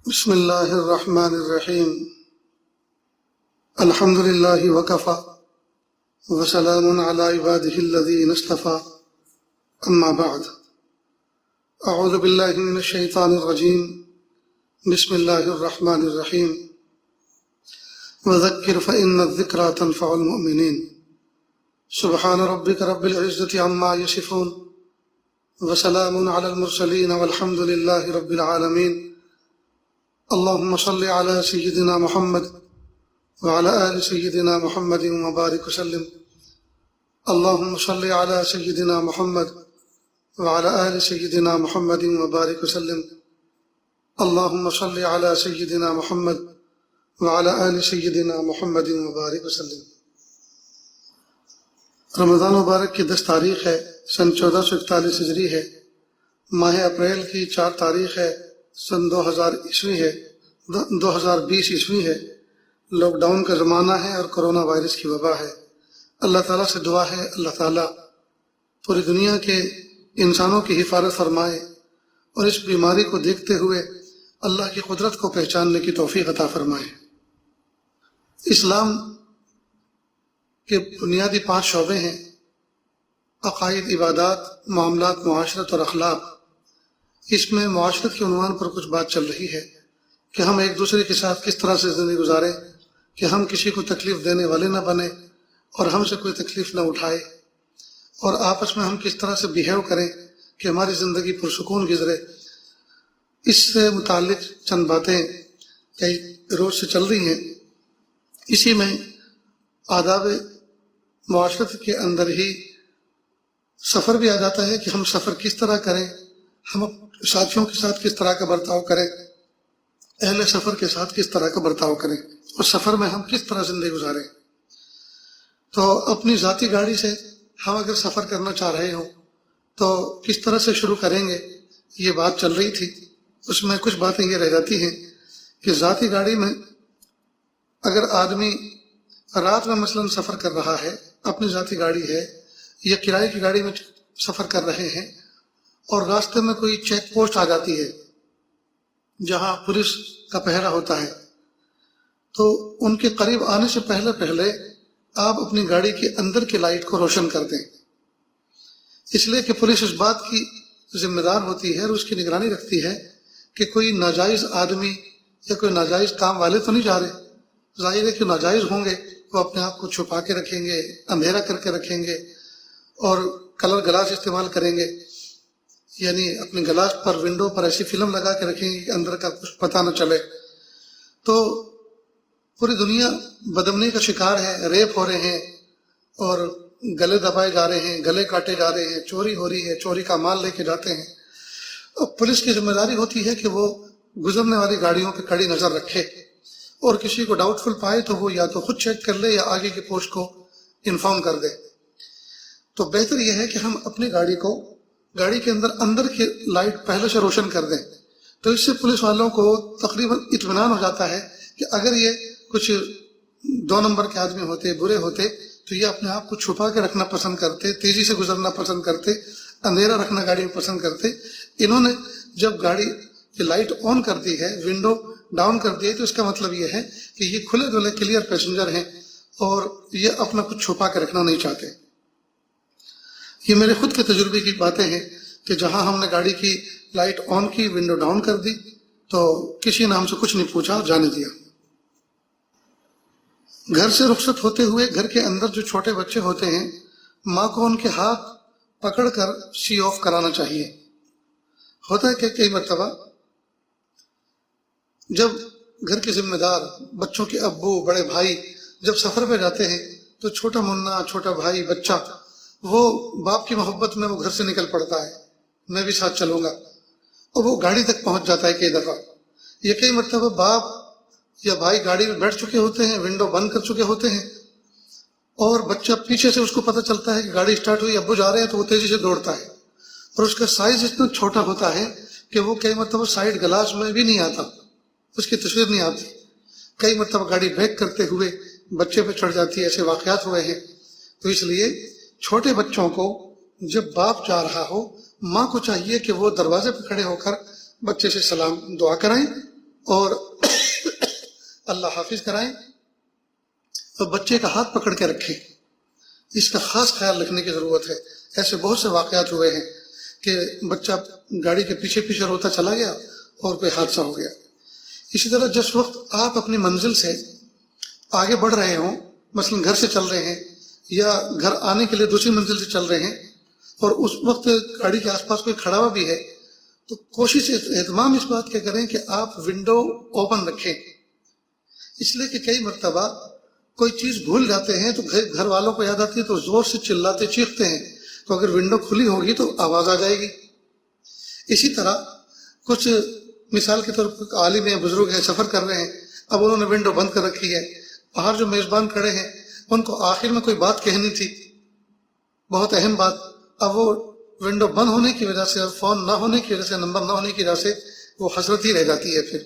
بسم اللہ الرحمن الرحیم الحمد للہ وکفی وسلام علی عبادہ الذین اصطفی اما بعد اعوذ باللہ من الشیطان الرجیم بسم اللہ الرحمن الرحیم وذکر فإن الذکرى تنفع المؤمنین سبحان ربک رب العزة عما یصفون وسلام علی المرسلین والحمد للہ رب العالمین اللهم صل على سيدنا محمد وعلى آل سيدنا محمد وبارك وسلم اللهم صل على سيدنا محمد وعلى آل سيدنا محمد وبارك وسلم اللهم صل على سيدنا محمد وعلى آل سيدنا محمد وبارك وسلم۔ رمضان مبارک کی 10 تاریخ ہے، سن 1441 ہجری ہے، ماہ اپریل کی 4 تاریخ ہے، سن 2000 ہے 2020 عیسوی ہے۔ لاک ڈاؤن کا زمانہ ہے اور کرونا وائرس کی وبا ہے۔ اللہ تعالیٰ سے دعا ہے اللہ تعالیٰ پوری دنیا کے انسانوں کی حفاظت فرمائے اور اس بیماری کو دیکھتے ہوئے اللہ کی قدرت کو پہچاننے کی توفیق عطا فرمائے۔ اسلام کے بنیادی 5 شعبے ہیں: عقائد، عبادات، معاملات، معاشرت اور اخلاق۔ اس میں معاشرت کے عنوان پر کچھ بات چل رہی ہے کہ ہم ایک دوسرے کے ساتھ کس طرح سے زندگی گزاریں کہ ہم کسی کو تکلیف دینے والے نہ بنیں اور ہم سے کوئی تکلیف نہ اٹھائے، اور آپس میں ہم کس طرح سے بیہیو کریں کہ ہماری زندگی پرسکون گزرے۔ اس سے متعلق چند باتیں کئی روز سے چل رہی ہیں۔ اسی میں آداب معاشرت کے اندر ہی سفر بھی آ جاتا ہے کہ ہم سفر کس طرح کریں، ہم ساتھیوں کے ساتھ کس طرح کا برتاؤ کریں، اہل سفر کے ساتھ کس طرح کا برتاؤ کریں، اور سفر میں ہم کس طرح زندگی گزاریں۔ تو اپنی ذاتی گاڑی سے ہم اگر سفر کرنا چاہ رہے ہوں تو کس طرح سے شروع کریں گے، یہ بات چل رہی تھی۔ اس میں کچھ باتیں یہ رہ جاتی ہیں کہ ذاتی گاڑی میں اگر آدمی رات میں مثلاً سفر کر رہا ہے، اپنی ذاتی گاڑی ہے یا کرائے کی گاڑی میں سفر کر رہے ہیں، اور راستے میں کوئی چیک پوسٹ آ جاتی ہے جہاں پولیس کا پہرا ہوتا ہے، تو ان کے قریب آنے سے پہلے آپ اپنی گاڑی کے اندر کی لائٹ کو روشن کر دیں، اس لیے کہ پولیس اس بات کی ذمہ دار ہوتی ہے اور اس کی نگرانی رکھتی ہے کہ کوئی ناجائز آدمی یا کوئی ناجائز کام والے تو نہیں جا رہے۔ ظاہر ہے کہ ناجائز ہوں گے، وہ اپنے آپ کو چھپا کے رکھیں گے، اندھیرا کر کے رکھیں گے اور کلر گلاس استعمال کریں گے، یعنی اپنے گلاس پر، ونڈو پر ایسی فلم لگا کے رکھیں گے کہ اندر کا کچھ پتہ نہ چلے۔ تو پوری دنیا بدامنی کا شکار ہے، ریپ ہو رہے ہیں اور گلے دبائے جا رہے ہیں، گلے کاٹے جا رہے ہیں، چوری ہو رہی ہے، چوری کا مال لے کے جاتے ہیں۔ اب پولیس کی ذمہ داری ہوتی ہے کہ وہ گزرنے والی گاڑیوں پہ کڑی نظر رکھے، اور کسی کو ڈاؤٹ فل پائے تو وہ یا تو خود چیک کر لے یا آگے کی پوسٹ کو انفارم کر دے۔ تو بہتر یہ ہے کہ ہم اپنی گاڑی کے اندر کی لائٹ پہلے سے روشن کر دیں، تو اس سے پولیس والوں کو تقریباً اطمینان ہو جاتا ہے کہ اگر یہ کچھ 2 نمبر کے آدمی ہوتے، برے ہوتے، تو یہ اپنے آپ کو چھپا کے رکھنا پسند کرتے، تیزی سے گزرنا پسند کرتے، اندھیرا رکھنا گاڑی میں پسند کرتے۔ انہوں نے جب گاڑی کی لائٹ آن کر دی ہے، ونڈو ڈاؤن کر دی ہے، تو اس کا مطلب یہ ہے کہ یہ کھلے دھلے کلیئر پیسنجر ہیں اور یہ اپنا کچھ چھپا کے رکھنا نہیں چاہتے۔ یہ میرے خود کے تجربے کی باتیں ہیں کہ جہاں ہم نے گاڑی کی لائٹ آن کی، ونڈو ڈاؤن کر دی، تو کسی نے ہم سے کچھ نہیں پوچھا، جانے دیا۔ گھر سے رخصت ہوتے ہوئے گھر کے اندر جو چھوٹے بچے ہوتے ہیں، ماں کو ان کے ہاتھ پکڑ کر سی آف کرانا چاہیے۔ ہوتا ہے کہ کئی مرتبہ جب گھر کے ذمہ دار، بچوں کے ابو، بڑے بھائی جب سفر پہ جاتے ہیں تو چھوٹا منا، چھوٹا بھائی، بچہ، وہ باپ کی محبت میں وہ گھر سے نکل پڑتا ہے، میں بھی ساتھ چلوں گا، اور وہ گاڑی تک پہنچ جاتا ہے کئی دفعہ۔ یہ کئی مرتبہ باپ یا بھائی گاڑی میں بیٹھ چکے ہوتے ہیں، ونڈو بند کر چکے ہوتے ہیں، اور بچہ پیچھے سے اس کو پتہ چلتا ہے کہ گاڑی سٹارٹ ہوئی، ابو جا رہے ہیں، تو وہ تیزی سے دوڑتا ہے، اور اس کا سائز اتنا چھوٹا ہوتا ہے کہ وہ کئی مرتبہ سائڈ گلاس میں بھی نہیں آتا، اس کی تصویر نہیں آتی۔ کئی مرتبہ گاڑی بریک کرتے ہوئے بچے پہ چڑھ جاتی ہے، ایسے واقعات ہوئے ہیں۔ تو اس لیے چھوٹے بچوں کو جب باپ جا رہا ہو، ماں کو چاہیے کہ وہ دروازے پہ کھڑے ہو کر بچے سے سلام دعا کرائیں اور اللہ حافظ کرائیں اور بچے کا ہاتھ پکڑ کے رکھیں. اس کا خاص خیال رکھنے کی ضرورت ہے. ایسے بہت سے واقعات ہوئے ہیں کہ بچہ گاڑی کے پیچھے پیچھے روتا چلا گیا اور کوئی حادثہ ہو گیا. اسی طرح جس وقت آپ اپنی منزل سے آگے بڑھ رہے ہوں، مثلا گھر سے چل رہے ہیں یا گھر آنے کے لیے دوسری منزل سے چل رہے ہیں، اور اس وقت گاڑی کے آس پاس کوئی کھڑا ہوا بھی ہے، تو کوشش اہتمام اس بات کے کریں کہ آپ ونڈو اوپن رکھیں. اس لیے کہ کئی مرتبہ کوئی چیز بھول جاتے ہیں تو گھر والوں کو یاد آتی ہے تو زور سے چلاتے چیختے ہیں، تو اگر ونڈو کھلی ہوگی تو آواز آ جائے گی. اسی طرح کچھ مثال کے طور پر عالم ہیں، بزرگ ہیں، سفر کر رہے ہیں، اب انہوں نے ونڈو بند کر رکھی ہے. باہر جو میزبان کھڑے ہیں ان کو آخر میں کوئی بات کہنی تھی، بہت اہم بات، اب وہ ونڈو بند ہونے کی وجہ سے اور فون نہ ہونے کی وجہ سے، نمبر نہ ہونے کی وجہ سے وہ حسرت ہی رہ جاتی ہے پھر.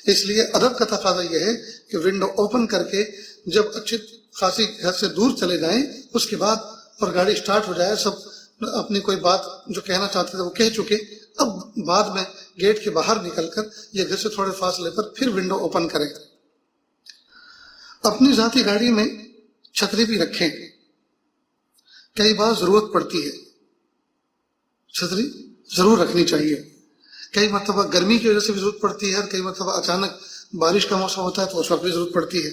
اس لیے ادب کا تقاضا یہ ہے کہ ونڈو اوپن کر کے جب اچھی خاصی گھر سے دور چلے جائیں اس کے بعد اور گاڑی سٹارٹ ہو جائے، سب اپنی کوئی بات جو کہنا چاہتے تھے وہ کہہ چکے، اب بعد میں گیٹ کے باہر نکل کر یا گھر سے تھوڑے فاصلے پر پھر ونڈو اوپن کریں. اپنی ذاتی گاڑی میں چھتری بھی رکھیں. کئی بار ضرورت پڑتی ہے، چھتری ضرور رکھنی چاہیے. کئی مرتبہ گرمی کی وجہ سے بھی ضرورت پڑتی ہے، اور کئی مرتبہ اچانک بارش کا موسم ہوتا ہے تو اس وقت بھی ضرورت پڑتی ہے.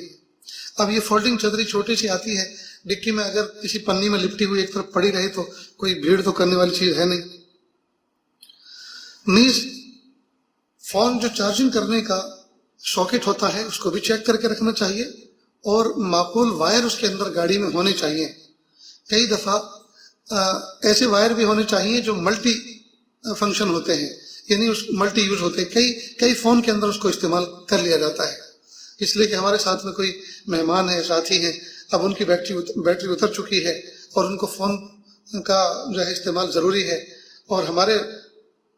اب یہ فولڈنگ چھتری چھوٹی سی آتی ہے، ڈکی میں اگر کسی پنی میں لپٹی ہوئی ایک طرف پڑی رہے تو کوئی بھیڑ تو کرنے والی چیز ہے نہیں. نیز فون جو چارجنگ کرنے کا ساکٹ ہوتا ہے اس کو بھی چیک کر کے رکھنا چاہیے، اور معقول وائر اس کے اندر گاڑی میں ہونے چاہیے. کئی دفعہ ایسے وائر بھی ہونے چاہیے جو ملٹی فنکشن ہوتے ہیں، یعنی اس ملٹی یوز ہوتے ہیں، کئی فون کے اندر اس کو استعمال کر لیا جاتا ہے. اس لیے کہ ہمارے ساتھ میں کوئی مہمان ہے، ساتھی ہیں، اب ان کی بیٹری اتر چکی ہے اور ان کو فون کا جو ہے استعمال ضروری ہے، اور ہمارے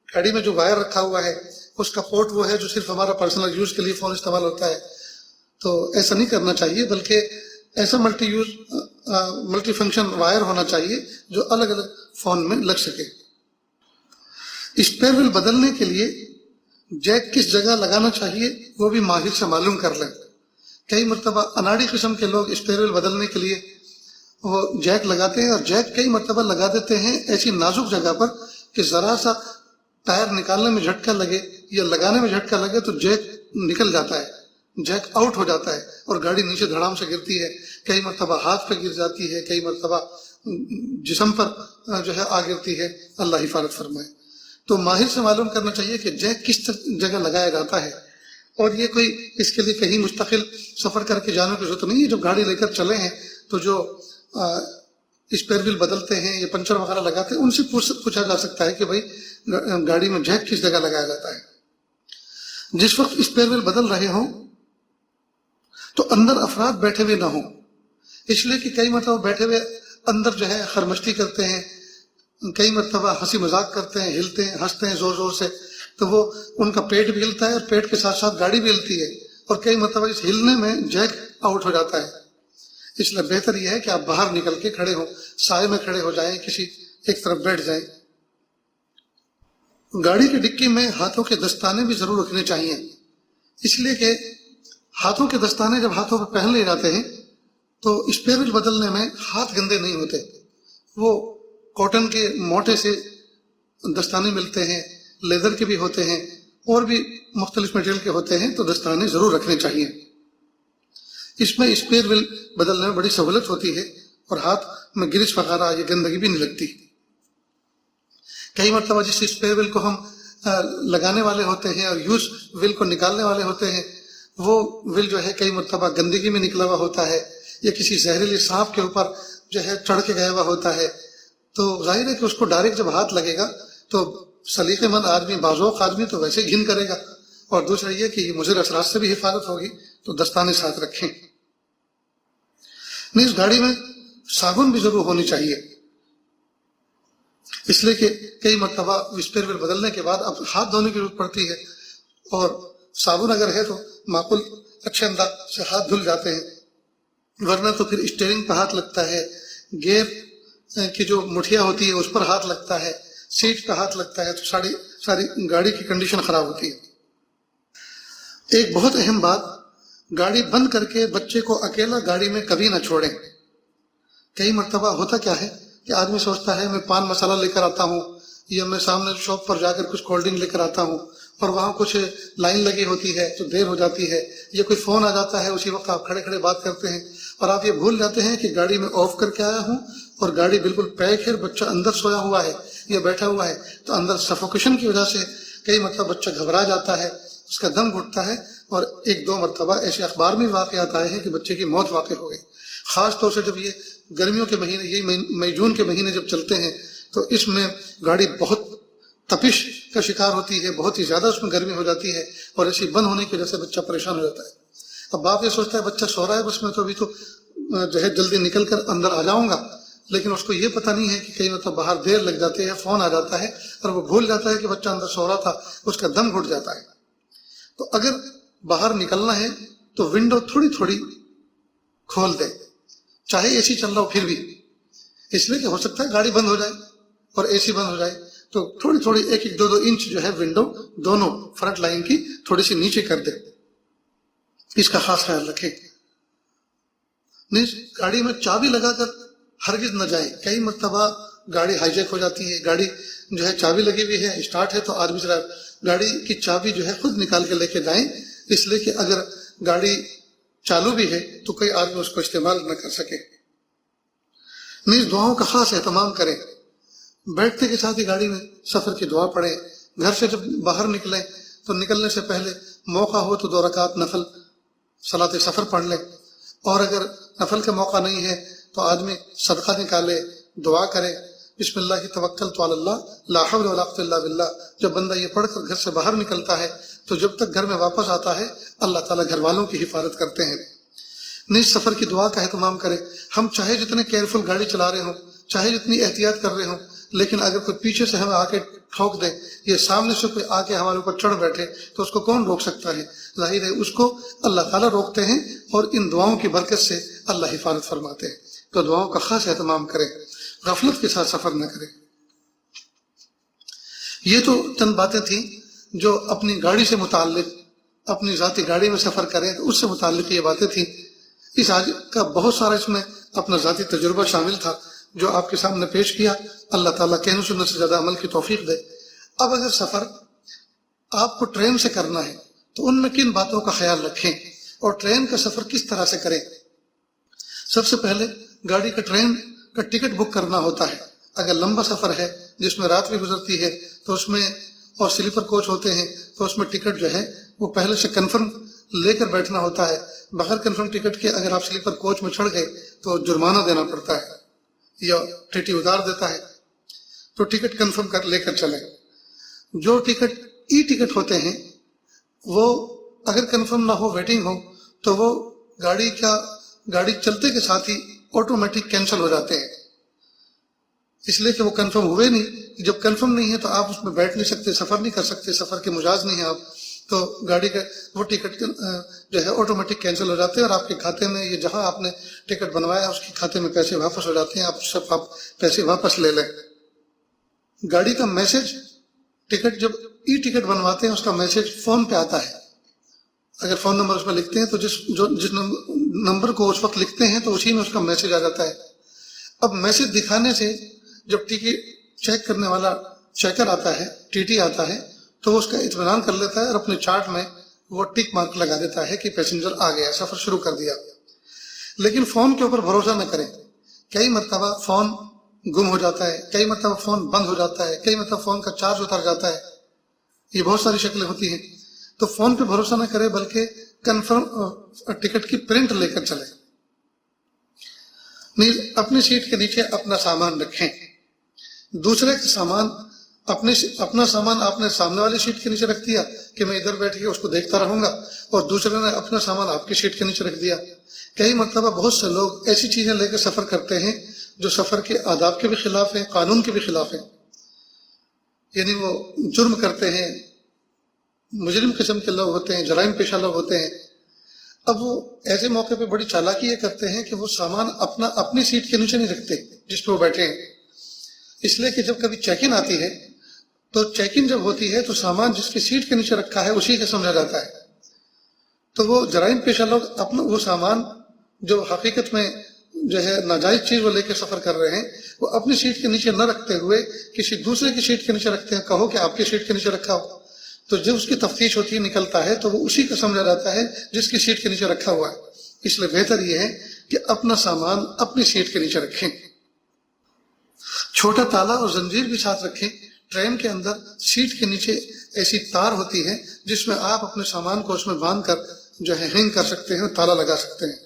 گاڑی میں جو وائر رکھا ہوا ہے اس کا پورٹ وہ ہے جو صرف ہمارا پرسنل یوز کے لیے فون استعمال ہوتا ہے. تو ایسا نہیں کرنا چاہیے، بلکہ ایسا ملٹی فنکشن وائر ہونا چاہیے جو الگ الگ فون میں لگ سکے. اسپیئر ویل بدلنے کے لیے جیک کس جگہ لگانا چاہیے وہ بھی ماہر سے معلوم کر لیں. کئی مرتبہ اناڑی قسم کے لوگ اسپیئر ویل بدلنے کے لیے وہ جیک لگاتے ہیں، اور جیک کئی مرتبہ لگا دیتے ہیں ایسی نازک جگہ پر کہ ذرا سا ٹائر نکالنے میں جھٹکا لگے یا لگانے میں جھٹکا لگے تو جیک نکل جاتا ہے، جیک آؤٹ ہو جاتا ہے اور گاڑی نیچے دھڑام سے گرتی ہے. کئی مرتبہ ہاتھ پہ گر جاتی ہے، کئی مرتبہ جسم پر جو ہے آ گرتی ہے. اللہ حفاظت فرمائے. تو ماہر سے معلوم کرنا چاہیے کہ جیک کس جگہ لگایا جاتا ہے، اور یہ کوئی اس کے لیے کہیں مستقل سفر کر کے جانے کی ضرورت نہیں ہے. جب گاڑی لے کر چلے ہیں تو جو اسپیئر ویل بدلتے ہیں یا پنچر وغیرہ لگاتے ہیں ان سے پوچھا جا سکتا ہے کہ بھائی گاڑی میں جیک کس جگہ لگایا جاتا ہے. جس وقت اسپیئر ویل بدل رہے ہوں تو اندر افراد بیٹھے ہوئے نہ ہوں، اس لیے کہ کئی مرتبہ بیٹھے ہوئے اندر جو ہے خرمستی کرتے ہیں، کئی مرتبہ ہنسی مذاق کرتے ہیں، ہلتے ہیں، ہنستے ہیں زور زور سے، تو وہ ان کا پیٹ بھی ہلتا ہے اور پیٹ کے ساتھ ساتھ گاڑی بھی ہلتی ہے، اور کئی مرتبہ اس ہلنے میں جیک آؤٹ ہو جاتا ہے. اس لیے بہتر یہ ہے کہ آپ باہر نکل کے کھڑے ہوں، سائے میں کھڑے ہو جائیں، کسی ایک طرف بیٹھ جائیں. گاڑی کی ڈکی میں ہاتھوں کے دستانے بھی ضرور رکھنے چاہیے، اس لیے کہ ہاتھوں کے دستانے جب ہاتھوں پہ پہن لیے جاتے ہیں تو اسپیئر ویل بدلنے میں ہاتھ گندے نہیں ہوتے. وہ کاٹن کے موٹے سے دستانے ملتے ہیں، لیدر کے بھی ہوتے ہیں، اور بھی مختلف مٹیریل کے ہوتے ہیں، تو دستانے ضرور رکھنے چاہیے. اس میں اسپیئر ویل بدلنے میں بڑی سہولت ہوتی ہے اور ہاتھ میں گرس وغیرہ یا گندگی بھی نہیں لگتی. کئی مرتبہ جس اسپیئر ویل کو ہم لگانے والے ہوتے ہیں اور یوز ویل کو نکالنے والے ہوتے ہیں، وہ ویل جو ہے کئی مرتبہ گندگی میں نکلا ہوا ہوتا ہے یا کسی زہریلی سانپ کے اوپر جو ہے چڑھ کے گیا ہوا ہوتا ہے. تو ظاہر ہے کہ اس کو ڈائریکٹ جب ہاتھ لگے گا تو سلیقے مند آدمی، باذوق آدمی تو ویسے گھن کرے گا، اور دوسرا یہ کہ مضر اثرات سے بھی حفاظت ہوگی. تو دستانے ساتھ رکھیں. نیز گاڑی میں صابن بھی ضرور ہونی چاہیے، اس لیے کہ کئی مرتبہ اسپیئر ویل بدلنے کے بعد اب ہاتھ دھونے کی ضرورت پڑتی ہے، اور صابن اگر ہے تو معقول اچھے انداز سے ہاتھ دھل جاتے ہیں، ورنہ تو پھر اسٹیئرنگ پہ ہاتھ لگتا ہے، گیئر کی جو مٹھیا ہوتی ہے اس پر ہاتھ لگتا ہے، سیٹ پہ ہاتھ لگتا ہے، تو ساری گاڑی کی کنڈیشن خراب ہوتی ہے. ایک بہت اہم بات، گاڑی بند کر کے بچے کو اکیلا گاڑی میں کبھی نہ چھوڑیں۔ کئی مرتبہ ہوتا کیا ہے کہ آدمی سوچتا ہے میں پان مسالہ لے کر آتا ہوں، یا میں سامنے شاپ پر جا کر کچھ کولڈ ڈرنک لے کر آتا ہوں، اور وہاں کچھ لائن لگی ہوتی ہے تو دیر ہو جاتی ہے، یا کوئی فون آ جاتا ہے، اسی وقت آپ کھڑے کھڑے بات کرتے ہیں، اور آپ یہ بھول جاتے ہیں کہ گاڑی میں آف کر کے آیا ہوں اور گاڑی بالکل پیک ہے، بچہ اندر سویا ہوا ہے یا بیٹھا ہوا ہے، تو اندر سفوکیشن کی وجہ سے کئی مرتبہ بچہ گھبرا جاتا ہے، اس کا دم گھٹتا ہے، اور ایک دو مرتبہ ایسے اخبار میں واقعات آئے ہیں کہ بچے کی موت واقع ہو گئی۔ خاص طور سے جب یہ گرمیوں کے مہینے، یہ مئی جون کے مہینے جب چلتے ہیں تو اس میں گاڑی بہت تپش کا شکار ہوتی ہے، بہت ہی زیادہ اس میں گرمی ہو جاتی ہے، اور ایسی بند ہونے کی وجہ سے بچہ پریشان ہو جاتا ہے۔ اب باپ یہ سوچتا ہے بچہ سو رہا ہے، بس میں تو ابھی تو جو ہے جلدی نکل کر اندر آ جاؤں گا، لیکن اس کو یہ پتہ نہیں ہے کہ کئی مرتبہ باہر دیر لگ جاتی ہے، فون آ جاتا ہے، اور وہ بھول جاتا ہے کہ بچہ اندر سو رہا تھا، اس کا دم گھٹ جاتا ہے۔ تو اگر باہر نکلنا ہے تو ونڈو تھوڑی تھوڑی کھول دے، چاہے اے سی چل رہا ہو پھر بھی، اس لیے کہ ہو سکتا ہے گاڑی بند ہو جائے اور اے سی بند ہو جائے، تو تھوڑی تھوڑی ایک ایک دو دو انچ جو ہے ونڈو دونوں فرنٹ لائن کی تھوڑی سی نیچے کر دے، اس کا خاص خیال رکھیں۔ گاڑی میں چابی لگا کر ہرگز نہ جائیں۔ کئی مرتبہ گاڑی ہائی جیک ہو جاتی ہے، گاڑی جو ہے چابی لگی ہوئی ہے، اسٹارٹ ہے، تو آدمی ذرا گاڑی کی چابی جو ہے خود نکال کے لے کے جائیں، اس لیے کہ اگر گاڑی چالو بھی ہے تو کوئی آدمی اس کو استعمال نہ کر سکے۔ نیز دعاؤں کا خاص اہتمام کریں، بیٹھتے کے ساتھ ہی گاڑی میں سفر کی دعا پڑھیں۔ گھر سے جب باہر نکلیں تو نکلنے سے پہلے موقع ہو تو 2 رکعت نفل صلاۃ سفر پڑھ لیں، اور اگر نفل کا موقع نہیں ہے تو آدمی صدقہ نکالے، دعا کرے، بسم اللہ کی توکلت علی اللہ لا حول ولا قوۃ الا باللہ۔ جب بندہ یہ پڑھ کر گھر سے باہر نکلتا ہے تو جب تک گھر میں واپس آتا ہے اللہ تعالیٰ گھر والوں کی حفاظت کرتے ہیں۔ نیز سفر کی دعا کا اہتمام کریں۔ ہم چاہے جتنے کیئرفل گاڑی چلا رہے ہوں، چاہے جتنی احتیاط کر رہے ہوں، لیکن اگر کوئی پیچھے سے ہمیں آ کے ٹھوک دے یا سامنے سے کوئی آ کے ہمارے اوپر چڑھ بیٹھے تو اس کو کون روک سکتا ہے؟ ظاہر ہے اس کو اللہ تعالیٰ روکتے ہیں، اور ان دعاؤں کی برکت سے اللہ حفاظت فرماتے ہیں۔ تو دعاؤں کا خاص اہتمام کریں، غفلت کے ساتھ سفر نہ کریں۔ یہ تو چند باتیں تھیں جو اپنی گاڑی سے متعلق، اپنی ذاتی گاڑی میں سفر کریں تو اس سے متعلق یہ باتیں تھیں۔ اس آج کا بہت سارا اس میں اپنا ذاتی تجربہ شامل تھا جو آپ کے سامنے پیش کیا۔ اللہ تعالیٰ کہنے سننے سے زیادہ عمل کی توفیق دے۔ اب اگر سفر آپ کو ٹرین سے کرنا ہے تو ان میں کن باتوں کا خیال رکھیں، اور ٹرین کا سفر کس طرح سے کریں؟ سب سے پہلے گاڑی کا ٹرین کا ٹکٹ بک کرنا ہوتا ہے۔ اگر لمبا سفر ہے جس میں رات بھی گزرتی ہے تو اس میں، اور سلیپر کوچ ہوتے ہیں تو اس میں ٹکٹ جو ہے وہ پہلے سے کنفرم لے کر بیٹھنا ہوتا ہے۔ بغیر کنفرم ٹکٹ کے اگر آپ سلیپر کوچ میں چڑھ گئے تو جرمانہ دینا پڑتا ہے یا ٹی اتار دیتا ہے، تو ٹکٹ کنفرم کر لے کر چلیں۔ جو ٹکٹ ای ٹکٹ ہوتے ہیں وہ اگر کنفرم نہ ہو، ویٹنگ ہو، تو وہ گاڑی چلتے کے ساتھ ہی آٹومیٹک کینسل ہو جاتے ہیں، اس لیے کہ وہ کنفرم ہوئے نہیں۔ جب کنفرم نہیں ہے تو آپ اس میں بیٹھ نہیں سکتے، سفر نہیں کر سکتے، سفر کے مجاز نہیں ہیں آپ، تو گاڑی کا وہ ٹکٹ جو ہے آٹومیٹک کینسل ہو جاتے ہیں، اور آپ کے کھاتے میں، یہ جہاں آپ نے ٹکٹ بنوایا اس کے کھاتے میں پیسے واپس ہو جاتے ہیں، آپ پیسے واپس لے لیں۔ گاڑی کا میسج، ٹکٹ جب ای ٹکٹ بنواتے ہیں اس کا میسج فون پہ آتا ہے۔ اگر فون نمبر اس میں لکھتے ہیں تو جس نمبر کو اس وقت لکھتے ہیں تو اسی میں اس کا میسج آ جاتا ہے۔ اب میسج دکھانے سے جب ٹکٹ چیک کرنے والا چیکر آتا ہے، ٹی ٹی آتا ہے، تو وہ اس کا اطمینان کر لیتا ہے اور اپنے چارٹ میں وہ ٹک مارک لگا دیتا ہے کہ پیسنجر آ گیا، سفر شروع کر دیا۔ لیکن فون کے اوپر بھروسہ نہ کریں۔ کئی مرتبہ فون گم ہو جاتا ہے، کئی مرتبہ فون بند ہو جاتا ہے، کئی مرتبہ فون کا چارج اتر جاتا ہے، یہ بہت ساری شکلیں ہوتی ہیں۔ تو فون پہ بھروسہ نہ کرے بلکہ کنفرم ٹکٹ کی پرنٹ لے کر چلیں۔ اپنی سیٹ کے نیچے اپنا سامان رکھیں۔ دوسرے کا سامان، اپنا سامان آپ نے سامنے والی سیٹ کے نیچے رکھ دیا کہ میں ادھر بیٹھ کے اس کو دیکھتا رہوں گا، اور دوسرے نے اپنا سامان آپ کی سیٹ کے نیچے رکھ دیا۔ کئی مرتبہ بہت سے لوگ ایسی چیزیں لے کے سفر کرتے ہیں جو سفر کے آداب کے بھی خلاف ہیں، قانون کے بھی خلاف ہیں، یعنی وہ جرم کرتے ہیں، مجرم قسم کے لوگ ہوتے ہیں، جرائم پیشہ لوگ ہوتے ہیں۔ اب وہ ایسے موقع پہ بڑی چالاکی یہ کرتے ہیں کہ وہ سامان اپنی سیٹ کے نیچے نہیں رکھتے جس پہ وہ بیٹھے ہیں، اس لیے کہ جب کبھی چیک ان آتی ہے تو چیک ان جب ہوتی ہے تو سامان جس کی سیٹ کے نیچے رکھا ہے اسی کا سمجھا جاتا ہے، تو وہ جرائم پیشہ لوگ اپنا وہ سامان جو حقیقت میں جو ہے ناجائز چیز وہ لے کے سفر کر رہے ہیں وہ اپنی سیٹ کے نیچے نہ رکھتے ہوئے کسی دوسرے کی سیٹ کے نیچے رکھتے ہیں. کہو کہ آپ کی سیٹ کے نیچے رکھا ہو تو جب اس کی تفتیش ہوتی ہے نکلتا ہے تو وہ اسی کا سمجھا جاتا ہے جس کی سیٹ کے نیچے رکھا ہوا ہے. اس لیے بہتر یہ ہے کہ اپنا سامان اپنی سیٹ کے نیچے رکھیں. چھوٹا تالا اور زنجیر بھی ساتھ رکھیں. ٹرین کے اندر سیٹ کے نیچے ایسی تار ہوتی ہے جس میں آپ اپنے سامان کو اس میں باندھ کر جو ہے ہینگ کر سکتے ہیں, تالا لگا سکتے ہیں.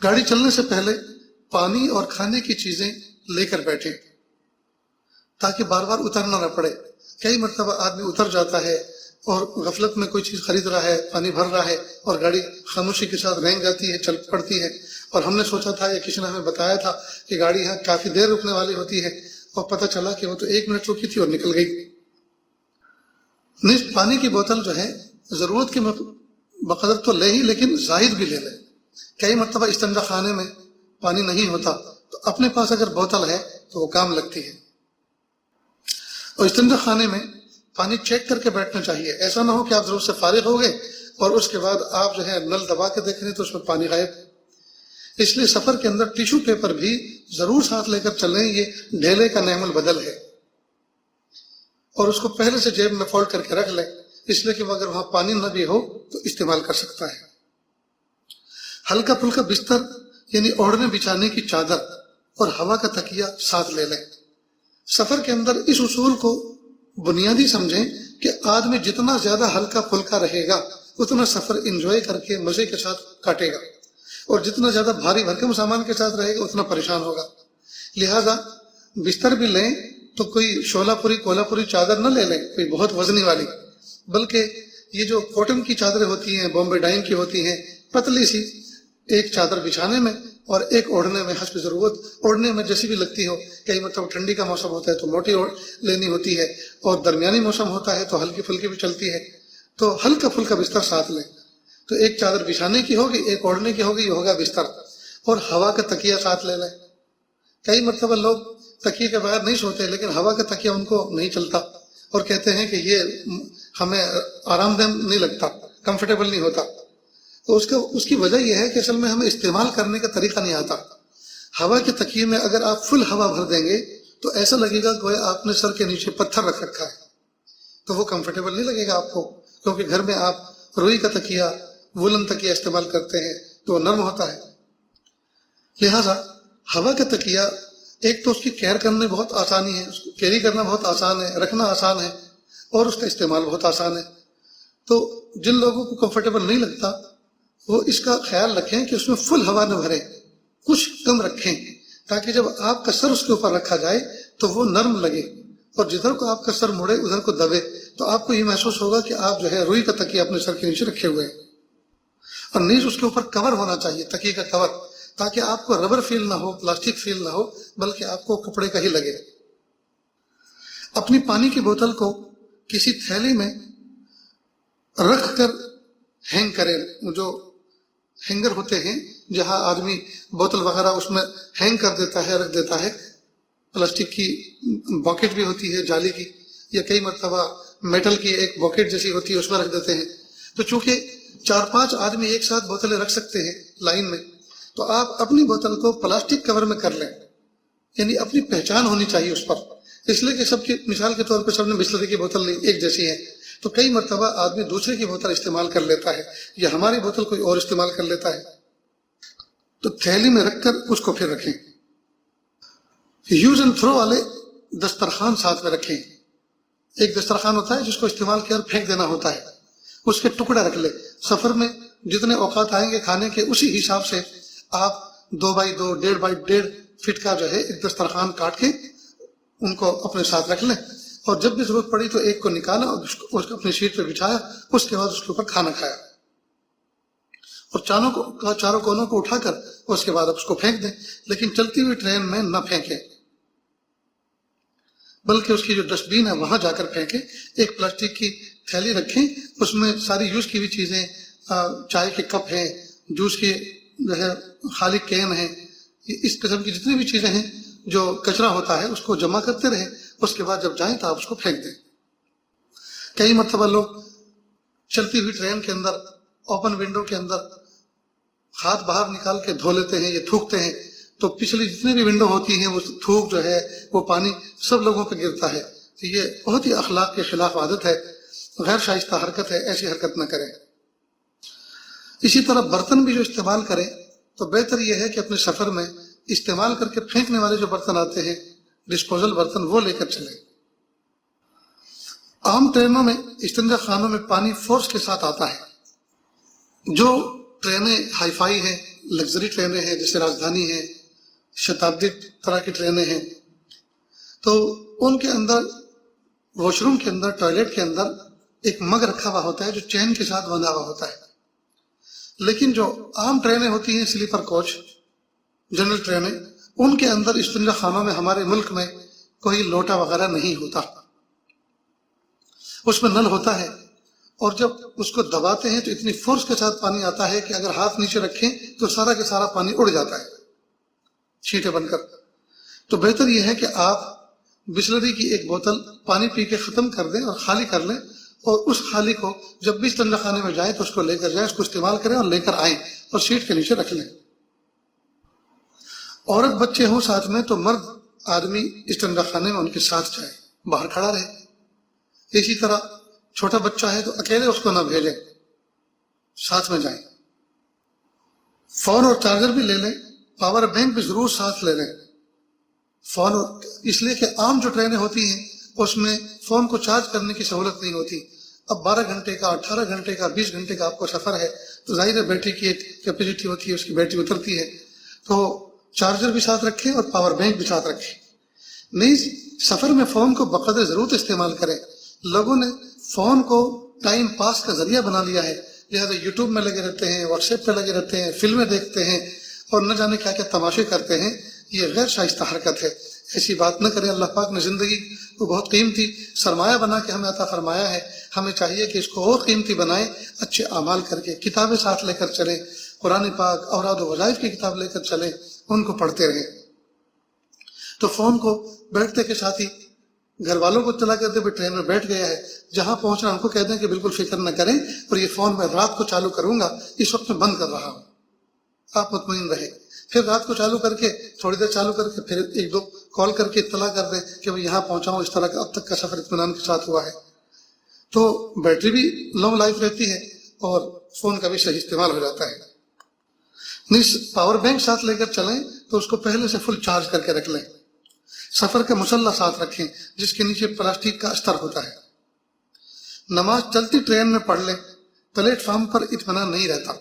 گاڑی چلنے سے پہلے پانی اور کھانے کی چیزیں لے کر بیٹھیں تاکہ بار بار اترنا نہ پڑے. کئی مرتبہ آدمی اتر جاتا ہے اور غفلت میں کوئی چیز خرید رہا ہے, پانی بھر رہا ہے اور گاڑی خاموشی کے ساتھ رینگ جاتی ہے, چل پڑتی ہے. اور ہم نے سوچا تھا یا کسی نے ہمیں بتایا تھا کہ گاڑی یہاں کافی دیر رکنے والی ہوتی ہے اور پتہ چلا کہ وہ تو 1 منٹ رکی تھی اور نکل گئی. پانی کی بوتل جو ہے ضرورت کے بقدر تو لے ہی, لیکن زائد بھی لے لے. کئی مرتبہ استنجا خانے میں پانی نہیں ہوتا تو اپنے پاس اگر بوتل ہے تو وہ کام لگتی ہے. اور استنجا خانے میں پانی چیک کر کے بیٹھنا چاہیے. ایسا نہ ہو کہ آپ ضرورت سے فارغ ہو گئے اور اس کے بعد آپ جو ہے نل دبا کے دیکھ رہے ہیں تو اس میں پانی غائب. اس لیے سفر کے اندر ٹیشو پیپر بھی ضرور ساتھ لے کر چلیں. یہ ڈھیلے کا نعم البدل ہے اور اس کو پہلے سے جیب میں فولڈ کر کے رکھ لیں, اس لیے کہ اگر وہاں پانی نہ بھی ہو تو استعمال کر سکتا ہے. ہلکا پھلکا بستر یعنی اوڑھنے بچھانے کی چادر اور ہوا کا تکیہ ساتھ لے لیں. سفر کے اندر اس اصول کو بنیادی سمجھیں کہ آدمی جتنا زیادہ ہلکا پھلکا رہے گا اتنا سفر انجوائے کر کے مزے کے ساتھ کاٹے گا, اور جتنا زیادہ بھاری بھرکم سامان کے ساتھ رہے گا اتنا پریشان ہوگا. لہذا بستر بھی لیں تو کوئی شولہ پوری کولہ پوری چادر نہ لے لیں کوئی بہت وزنی والی, بلکہ یہ جو کاٹن کی چادریں ہوتی ہیں, بامبے ڈائنگ کی ہوتی ہیں, پتلی سی ایک چادر بچھانے میں اور ایک اوڑھنے میں حسب ضرورت. اوڑھنے میں جیسی بھی لگتی ہو, کئی مطلب ٹھنڈی کا موسم ہوتا ہے تو موٹی لینی ہوتی ہے اور درمیانی موسم ہوتا ہے تو ہلکی پھلکی بھی چلتی ہے. تو ہلکا پھلکا بستر ساتھ لیں. تو ایک چادر بچھانے کی ہوگی, ایک اوڑھنے کی ہوگی, یہ ہوگا بستر. اور ہوا کا تکیہ ساتھ لے لیں. کئی مرتبہ لوگ تکیے کے بغیر نہیں سوتے لیکن ہوا کا تکیہ ان کو نہیں چلتا اور کہتے ہیں کہ یہ ہمیں آرام دہ نہیں لگتا, کمفرٹیبل نہیں ہوتا. تو اس کی وجہ یہ ہے کہ اصل میں ہمیں استعمال کرنے کا طریقہ نہیں آتا. ہوا کے تکیے میں اگر آپ فل ہوا بھر دیں گے تو ایسا لگے گا کہ آپ نے سر کے نیچے پتھر رکھ رکھا ہے, تو وہ کمفرٹیبل نہیں لگے گا آپ کو, کیونکہ گھر میں آپ روئی کا تکیہ, وولن تکیہ استعمال کرتے ہیں تو وہ نرم ہوتا ہے. لہذا ہوا کا تکیہ ایک تو اس کی کیئر کرنے بہت آسانی ہے, اس کو کیری کرنا بہت آسان ہے, رکھنا آسان ہے اور اس کا استعمال بہت آسان ہے. تو جن لوگوں کو کمفرٹیبل نہیں لگتا وہ اس کا خیال رکھیں کہ اس میں فل ہوا نہ بھریں, کچھ کم رکھیں تاکہ جب آپ کا سر اس کے اوپر رکھا جائے تو وہ نرم لگے اور جدھر کو آپ کا سر مڑے ادھر کو دبے تو آپ کو یہ محسوس ہوگا کہ آپ جو ہے روئی کا تکیہ اپنے سر کے نیچے رکھے ہوئے ہیں. اور نیز اس کے اوپر کور ہونا چاہیے, تکیے کا کور, تاکہ آپ کو ربر فیل نہ ہو, پلاسٹک فیل نہ ہو, بلکہ آپ کو کپڑے کا ہی لگے. اپنی پانی کی بوتل کو کسی تھیلی میں رکھ کر ہینگ کریں. جو ہینگر ہوتے ہیں جہاں آدمی بوتل وغیرہ اس میں ہینگ کر دیتا ہے, رکھ دیتا ہے. پلاسٹک کی باکٹ بھی ہوتی ہے جالی کی, یا کئی مرتبہ میٹل کی ایک باکٹ جیسی ہوتی ہے اس میں رکھ دیتے ہیں. تو چونکہ 4-5 آدمی ایک ساتھ بوتلیں رکھ سکتے ہیں لائن میں, تو آپ اپنی بوتل کو پلاسٹک کور میں کر لیں, یعنی اپنی پہچان ہونی چاہیے اس پر. اس لیے کہ سب کی مثال کے طور پہ سب نے بسلری کی بوتل لی, ایک جیسی ہے, تو کئی مرتبہ آدمی دوسرے کی بوتل استعمال کر لیتا ہے یا ہماری بوتل کوئی اور استعمال کر لیتا ہے. تو تھیلی میں رکھ کر اس کو پھر رکھیں. یوز اینڈ تھرو والے دسترخوان ساتھ میں رکھیں. ایک دسترخوان ہوتا ہے جس کو استعمال کیا پھینک دینا ہوتا ہے, اس کے ٹکڑے رکھ لے. سفر میں جتنے اوقات آئیں گے کھانے کے اسی حساب سے آپ 2x2 1.5x1.5 فٹ کا جو ہے ایک دسترخوان کاٹ کے ان کو اپنے ساتھ رکھ لیں, اور جب بھی ضرورت پڑی تو ایک کو نکالا اور اس کو اپنی سیٹ پہ بچھایا, اس کے بعد اس کے اوپر کھانا کھایا, اور چاروں کونوں کو اٹھا کر اس کے بعد اس کو پھینک دیں. لیکن چلتی ہوئی ٹرین میں نہ پھینکیں, بلکہ اس کی جو ڈسٹ بین ہے وہاں جا کر پھینکیں. ایک پلاسٹک کی تھیلی رکھیں, اس میں ساری یوز کی ہوئی چیزیں, چائے کے کپ ہیں, جوس کے جو ہے خالی کین ہیں, اس قسم کی جتنی بھی چیزیں ہیں جو کچرا ہوتا ہے اس کو جمع کرتے رہیں. اس کے بعد جب جائیں تو آپ اس کو پھینک دیں. کئی مرتبہ لوگ چلتی ہوئی ٹرین کے اندر اوپن ونڈو کے اندر ہاتھ باہر نکال کے دھو لیتے ہیں یا تھوکتے ہیں تو پچھلی جتنے بھی ونڈو ہوتی ہیں وہ تھوک جو ہے وہ پانی سب لوگوں پہ گرتا ہے. تو یہ بہت ہی اخلاق کے خلاف عادت ہے، غیر شائستہ حرکت ہے، ایسی حرکت نہ کریں. اسی طرح برتن بھی جو استعمال کریں تو بہتر یہ ہے کہ اپنے سفر میں استعمال کر کے پھینکنے والے جو برتن آتے ہیں ڈسپوزل برتن وہ لے کر چلیں. عام ٹرینوں میں استنجا خانوں میں پانی فورس کے ساتھ آتا ہے. جو ٹرینیں ہائی فائی ہیں، لگژری ٹرینیں ہیں جیسے راجدھانی ہے، شتابدی طرح کی ٹرینیں ہیں، تو ان کے اندر واش روم کے اندر ٹوائلٹ کے اندر ایک مگ رکھا ہوا ہوتا ہے جو چین کے ساتھ بندھا ہوا ہوتا ہے. لیکن جو عام ٹرینیں ہوتی ہیں سلیپر کوچ جنرل ٹرینیں، ان کے اندر استنجا خانوں میں ہمارے ملک میں کوئی لوٹا وغیرہ نہیں ہوتا. اس میں نل ہوتا ہے اور جب اس کو دباتے ہیں تو اتنی فورس کے ساتھ پانی آتا ہے کہ اگر ہاتھ نیچے رکھیں تو سارا کے سارا پانی اڑ جاتا ہے چھینٹے بن کر. تو بہتر یہ ہے کہ آپ بسلری کی ایک بوتل پانی پی کے ختم کر دیں اور خالی کر لیں، اور اس خالی کو جب بھی استنجا خانے میں جائیں تو اس کو لے کر جائیں، اس کو استعمال کریں اور لے کر آئیں اور سیٹ کے نیچے رکھ لیں. عورت بچے ہوں ساتھ میں تو مرد آدمی استنجا خانے میں ان کے ساتھ جائے، باہر کھڑا رہے. اسی طرح چھوٹا بچہ ہے تو اکیلے اس کو نہ بھیجیں، ساتھ میں جائیں. فون اور چارجر بھی لے لیں، پاور بینک بھی ضرور ساتھ لے لیں. فون اس لیے کہ عام جو ٹرینیں ہوتی ہیں اس میں فون کو چارج کرنے کی سہولت نہیں ہوتی. اب 12 گھنٹے کا، 18 گھنٹے کا، 20 گھنٹے کا آپ کو سفر ہے تو ظاہر ہے بیٹری کی ایک کیپیسٹی ہوتی ہے، اس کی بیٹری اترتی ہے. تو چارجر بھی ساتھ رکھیں اور پاور بینک بھی ساتھ رکھیں. نہیں، سفر میں فون کو بقدر ضرورت استعمال کریں. لوگوں نے فون کو ٹائم پاس کا ذریعہ بنا لیا ہے، لہٰذا یوٹیوب میں لگے رہتے ہیں، واٹس ایپ پہ لگے رہتے ہیں، فلمیں دیکھتے ہیں اور نہ جانے کیا کیا تماشے کرتے ہیں. یہ غیر شائستہ حرکت ہے، ایسی بات نہ کریں. اللہ پاک نے زندگی کو بہت قیمتی سرمایہ بنا کے ہمیں عطا فرمایا ہے، ہمیں چاہیے کہ اس کو اور قیمتی بنائیں، اچھے اعمال کر کے. کتابیں ساتھ لے کر چلیں، قرآن پاک، اوراد و وظائف کی کتاب لے کر چلیں، ان کو پڑھتے رہیں. تو فون کو بیٹھتے کے ساتھ ہی گھر والوں کو اطلاع کر دیں کہ ٹرین میں بیٹھ گیا ہے، جہاں پہنچنا ان کو کہہ دیں کہ بالکل فکر نہ کریں، اور یہ فون میں رات کو چالو کروں گا، اس وقت میں بند کر رہا ہوں، آپ مطمئن رہیں. پھر رات کو چالو کر کے تھوڑی دیر چالو کر کے پھر ایک دو کال کر کے اطلاع کر دیں کہ میں یہاں پہنچا ہوں، اس طرح کا اب تک کا سفر اطمینان کے ساتھ ہوا ہے. تو بیٹری بھی لانگ لائف رہتی ہے اور فون کا بھی صحیح استعمال ہو جاتا ہے. نہیں، پاور بینک ساتھ لے کر چلیں تو اس کو پہلے سے فل چارج کر کے رکھ لیں. سفر کا مسلح ساتھ رکھیں جس کے نیچے پلاسٹک کا استر ہوتا ہے. نماز چلتی ٹرین میں پڑھ لیں، پلیٹ فارم پر اطمینان نہیں رہتا.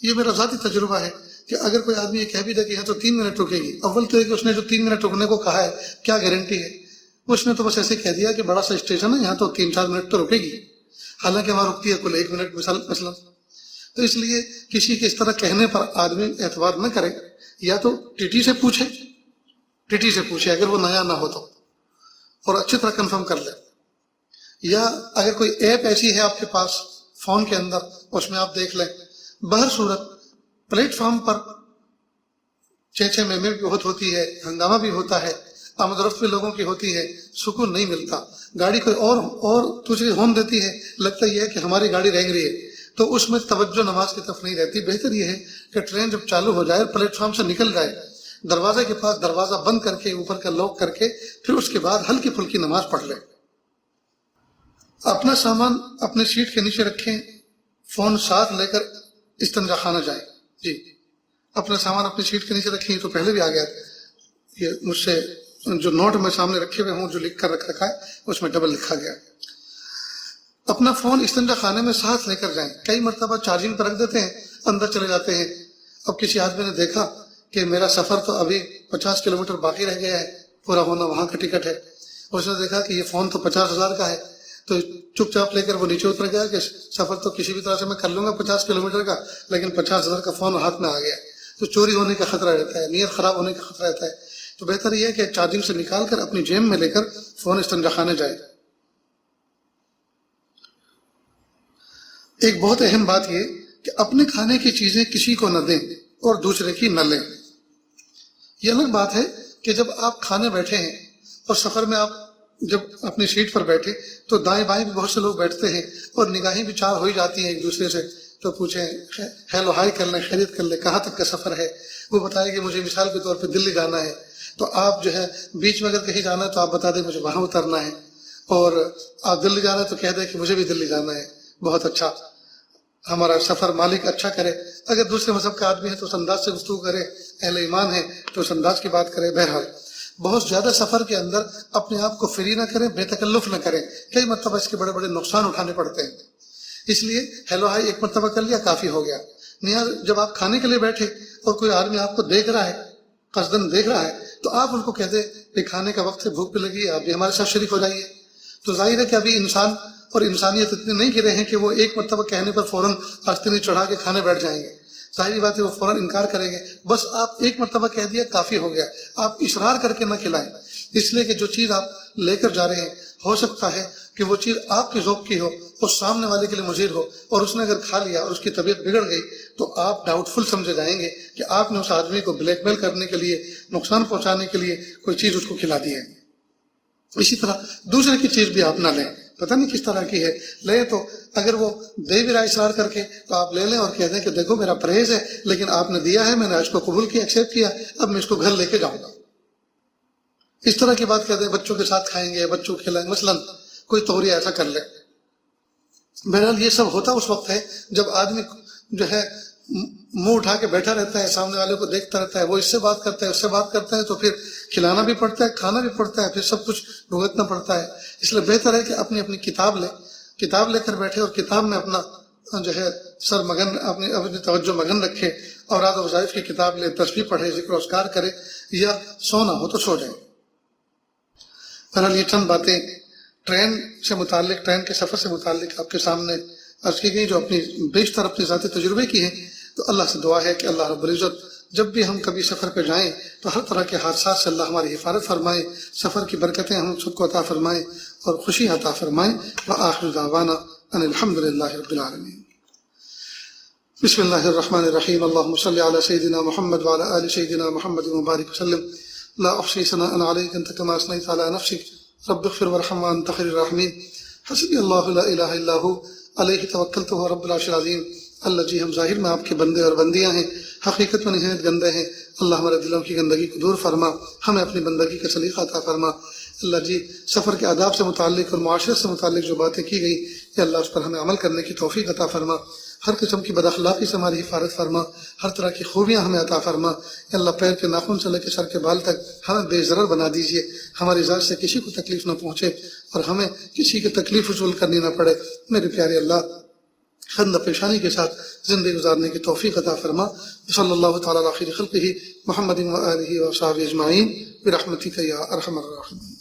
یہ میرا ذاتی تجربہ ہے کہ اگر کوئی آدمی یہ کہہ بھی دے کہ یہاں تو 3 منٹ رکے گی، اول تو یہ کہ اس نے جو 3 منٹ رکنے کو کہا ہے کیا گارنٹی ہے؟ اس نے تو بس ایسے کہہ دیا کہ بڑا سا اسٹیشن ہے، یہاں تو 3-4 منٹ تو رکے گی، حالانکہ وہاں رکتی ہے کل 1 منٹ مثلا. تو اس لیے کسی کے اس طرح کہنے پر آدمی اعتبار نہ کرے، یا تو ٹی ٹی سے پوچھے اگر وہ نیا نہ ہو تو، اور اچھی طرح کنفرم کر لے. یا اگر کوئی ایپ ایسی ہے آپ کے پاس فون کے اندر، اس میں آپ دیکھ لیں. بہر صورت پلیٹ فارم پر چیچے میں بھی بہت ہوتی ہے، ہنگامہ بھی ہوتا ہے، آمد و رفت بھی لوگوں کی ہوتی ہے، سکون نہیں ملتا. گاڑی کوئی اور دوسری ہون دیتی ہے، لگتا یہ ہے کہ ہماری گاڑی رینگ رہی ہے، تو اس میں توجہ نماز کی طرف نہیں رہتی. بہتر یہ ہے کہ ٹرین جب چالو ہو جائے، پلیٹ فارم سے نکل جائے، دروازے کے پاس دروازہ بند کر کے اوپر کا لاک کر کے پھر اس کے بعد ہلکی پھلکی نماز پڑھ لیں. اپنا سامان اپنے سیٹ کے نیچے رکھیں، فون ساتھ لے کر استنجا خانہ جائیں. جی، اپنا سامان اپنی سیٹ کے نیچے رکھیں. تو پہلے بھی آ گیا، یہ مجھ سے جو نوٹ میں سامنے رکھے ہوئے ہوں جو لکھ کر رکھا ہے اس میں ڈبل لکھا گیا. اپنا فون استنجا خانے میں ساتھ لے کر جائیں. کئی مرتبہ چارجنگ پر رکھ دیتے ہیں، اندر چلے جاتے ہیں. اب کسی آدمی نے دیکھا کہ میرا سفر تو ابھی 50 کلومیٹر باقی رہ گیا ہے پورا ہونا، وہاں کا ٹکٹ ہے. اس نے دیکھا کہ یہ فون تو 50,000 کا ہے، تو چپ چاپ لے کر وہ نیچے اتر گیا کہ سفر تو کسی بھی طرح سے میں کر لوں گا 50 کلومیٹر کا، لیکن 50,000 کا فون ہاتھ میں آ گیا. تو چوری ہونے کا خطرہ رہتا ہے، نیت خراب ہونے کا خطرہ رہتا ہے. تو بہتر یہ ہے کہ چارجنگ سے نکال کر اپنی جیب میں لے کر فون استنجا خانے جائے. ایک بہت اہم بات یہ کہ اپنے کھانے کی چیزیں کسی کو نہ دیں اور دوسرے کی نہ لیں. یہ الگ بات ہے کہ جب آپ کھانے بیٹھے ہیں اور سفر میں آپ جب اپنی سیٹ پر بیٹھے تو دائیں بائیں بھی بہت سے لوگ بیٹھتے ہیں اور نگاہیں بھی چار ہو ہی جاتی ہیں ایک دوسرے سے. تو پوچھیں ہیلو ہائی کر لیں، خیریت کر لیں، کہاں تک کا سفر ہے. وہ بتائے کہ مجھے مثال کے طور پہ دلی جانا ہے، تو آپ جو ہے بیچ میں اگر کہیں جانا ہے تو آپ بتا دیں مجھے وہاں اترنا ہے، اور آپ دلی جانا ہے تو کہہ دیں کہ مجھے بھی دلی جانا ہے. بہت اچھا، ہمارا سفر مالک اچھا کرے. اگر دوسرے مذہب کا آدمی ہے تو اس انداز سے گفتگو کرے، اہل ایمان ہے تو اس انداز کی بات کرے. بہرحال بہت زیادہ سفر کے اندر اپنے آپ کو فری نہ کریں، بے تکلف نہ کریں. کئی مرتبہ اس کے بڑے بڑے نقصان اٹھانے پڑتے ہیں. اس لیے ہیلو ہائی ایک مرتبہ کر لیا کافی ہو گیا. نیاز جب آپ کھانے کے لیے بیٹھے اور کوئی آدمی آپ کو دیکھ رہا ہے، قصدن دیکھ رہا ہے، تو آپ ان کو کہہ دیں کہ کھانے کا وقت ہے، بھوک بھی لگی ہے، آپ بھی ہمارے ساتھ شریک ہو جائیے. تو ظاہر ہے کہ ابھی انسان اور انسانیت اتنے نہیں گرے ہیں کہ وہ ایک مرتبہ کہنے پر فوراً آستینی چڑھا کے کھانے بیٹھ جائیں گے. ظاہری بات ہے وہ فوراً انکار کریں گے. بس آپ ایک مرتبہ کہہ دیا کافی ہو گیا. آپ اصرار کر کے نہ کھلائیں، اس لیے کہ جو چیز آپ لے کر جا رہے ہیں ہو سکتا ہے کہ وہ چیز آپ کی ذوق کی ہو اور سامنے والے کے لیے مضر ہو، اور اس نے اگر کھا لیا اور اس کی طبیعت بگڑ گئی تو آپ ڈاؤٹ فل سمجھے جائیں گے کہ آپ نے اس آدمی کو بلیک میل کرنے کے لیے، نقصان پہنچانے کے لیے کوئی چیز اس کو کھلا دی ہے. اسی طرح دوسرے کی چیز بھی آپ نہ لیں، پتہ نہیں کس طرح کی ہے، لیں تو اگر وہ دے بھی رہا اصرار کر کے تو آپ لے لیں اور کہہ دیں کہ دیکھو میرا پرہیز ہے، لیکن آپ نے دیا ہے، میں نے اس کو قبول کیا، ایکسیپٹ کیا، اب میں اس کو گھر لے کے جاؤں گا. اس طرح کی بات کہتے ہیں. بچوں کے ساتھ کھائیں گے، بچوں کو کھلائیں، مثلا کوئی توریہ ایسا کر لے. بہرحال یہ سب ہوتا اس وقت ہے جب آدمی جو ہے منہ اٹھا کے بیٹھا رہتا ہے، سامنے والے کو دیکھتا رہتا ہے، وہ اس سے بات کرتا ہے، اس سے بات کرتا ہے، تو پھر کھلانا بھی پڑتا ہے، کھانا بھی پڑتا ہے، پھر سب کچھ بھگتنا پڑتا ہے. اس لیے بہتر ہے کہ اپنی اپنی کتاب لے کر بیٹھے اور کتاب میں اپنا جو ہے سر مگن، اپنی توجہ مگن رکھے، اور اوراد و وظائف کی کتاب لے، تسبیح پڑھے، ذکر و اذکار کرے، یا سونا ہو تو سو جائے. بہرحال یہ چند باتیں ٹرین سے متعلق، ٹرین کے سفر سے متعلق آپ کے سامنے عرض کی گئی، جو اپنی بیشتر اپنے ذاتی تجربے کی ہیں. تو اللہ سے دعا ہے کہ اللہ رب العزت جب بھی ہم کبھی سفر پہ جائیں تو ہر طرح کے حادثات سے اللہ ہماری حفاظت فرمائے، سفر کی برکتیں ہم سب کو عطا فرمائے اور خوشی عطا فرمائے. وآخر دعوانا ان الحمد للہ رب العالمین. بسم اللہ الرحمن الرحیم. اللہم صلی علی سیدنا محمد وعلی آل سیدنا محمد مبارک وسلم. لا احصی ثناء علیک انت کما اثنیت علی نفسک رب اغفر وارحم وانت خیر الراحمین. حسبی اللہ لا الہ الا ہو علیہ توکلت وهو رب العرش العظیم. اللہ جی ہم ظاہر میں آپ کے بندے اور بندیاں ہیں، حقیقت میں نہایت گندے ہیں. اللہ ہمارے دلوں کی گندگی کو دور فرما، ہمیں اپنی بندگی کا سلیقہ عطا فرما. اللہ جی سفر کے آداب سے متعلق اور معاشرت سے متعلق جو باتیں کی گئی یا اللہ اس پر ہمیں عمل کرنے کی توفیق عطا فرما. ہر قسم کی بد اخلاقی سے ہماری حفاظت فرما، ہر طرح کی خوبیاں ہمیں عطا فرما. اللہ پیر کے ناخن سے لے کے سر کے بال تک ہمیں بے ضرر بنا دیجیے، ہماری ذات سے کسی کو تکلیف نہ پہنچے اور ہمیں کسی کی تکلیف وصول کرنی نہ پڑے. میرے پیارے اللہ خند پیشانی کے ساتھ زندگی گزارنے کی توفیق عطا فرما. صلی اللہ تعالیٰ علی خیر خلقہ محمد و آلہ و صحبہ اجمعین برحمتک یا ارحم الراحمین.